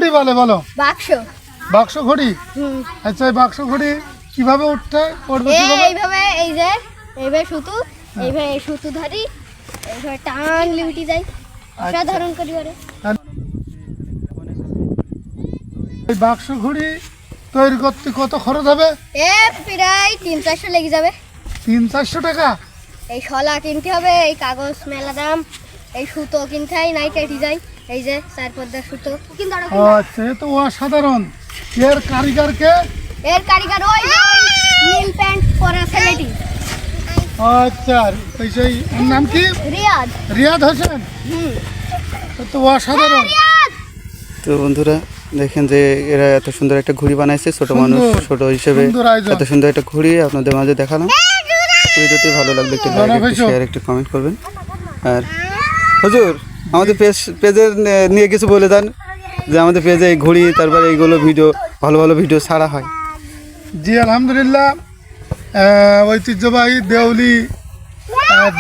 ঘড়ি বলে বলো? বাক্স। বাক্স ঘড়ি। আচ্ছা এই বাক্স ঘড়ি কিভাবে উঠতে পড়বে? এইভাবে এই যে এইভাবে সুতো, এইভাবে এই সুতো ধরি, এইভাবে টান লিউটি যাই, অসাধারণ করি করে। এই বাক্স ঘড়ি তৈরি করতে কত খরচ হবে? প্রায় 300-400 লেগে যাবে। 300-400 টাকা? এই শলা কিনতে হবে, এই কাগজ মেলা দাম, এই সুতো কিনতে হয়, নাই কেটে যায়, এই যে 4 পদ্মার সুতো। আচ্ছা এ তো অসাধারণ। এর কারিগরকে? এর কারিগর ওই নীল প্যান্ট পরা ছেলেটি। আচ্ছা এই সেই ওর নাম কি? রিয়াদ। রিয়াদ হোসেন। এ তো অসাধারণ। তো বন্ধুরা দেখেন যে এরা এত সুন্দর একটা ঘড়ি বানাইছে, ছোট মানুষ ছোট হিসেবে এত সুন্দর একটা ঘড়ি আপনাদের মাঝে দেখালাম। ভিডিওটি ভালো লাগলে একটু লাইক, একটু শেয়ার, একটু কমেন্ট করবেন। আর হুজুর আমাদের পেজের নিয়ে কিছু বলে দেন, যে আমাদের পেজে এই ঘড়ি তারপরে এইগুলো ভিডিও ভালো ভালো ভিডিও ছাড়া হয়। জি আলহামদুলিল্লাহ, ঐতিহ্যবাহী দেউলি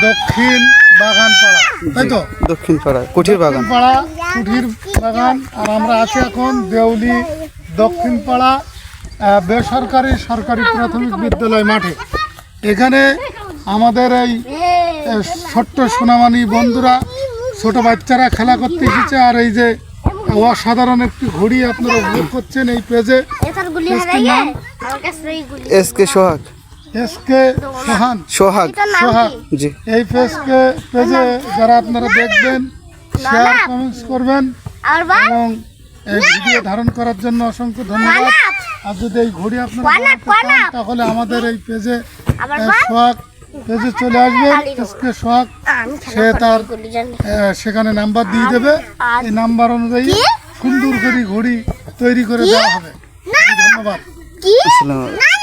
দক্ষিণ বাগান পাড়া, তাই তো? দক্ষিণ পাড়া কুঠির বাগান পাড়া কুঠির বাগান। আর আমরা আছি এখন দেউলি দক্ষিণ পাড়া বেসরকারি সরকারি প্রাথমিক বিদ্যালয় মাঠে। এখানে আমাদের এই ছোট্ট সোনামানি বন্ধুরা, ছোট বাচ্চারা খেলা করতে এসেছে। আর এই যে অসাধারণ একটি ঘড়ি আপনারা উপভোগ করছেন এই পেজে। এসকে সোহাগ, এসকে সোহান, সোহাগ সোহাগ জি। এই পেজে যারা আপনারা দেখবেন, শেয়ার কমেন্টস করবেন এবং এই ভিডিও ধারণ করার জন্য অসংখ্য ধন্যবাদ। আর যদি এই ঘড়ি আপনারা বানাতে চান তাহলে আমাদের এই পেজে সোহাগ পেজে চলে আসবেন, এসকে সোহাগ। সে তার সেখানে নাম্বার দিয়ে দেবে, এই নাম্বার অনুযায়ী সুন্দর করে ঘড়ি তৈরি করে দেওয়া হবে। ধন্যবাদ। আসসালামু আলাইকুম।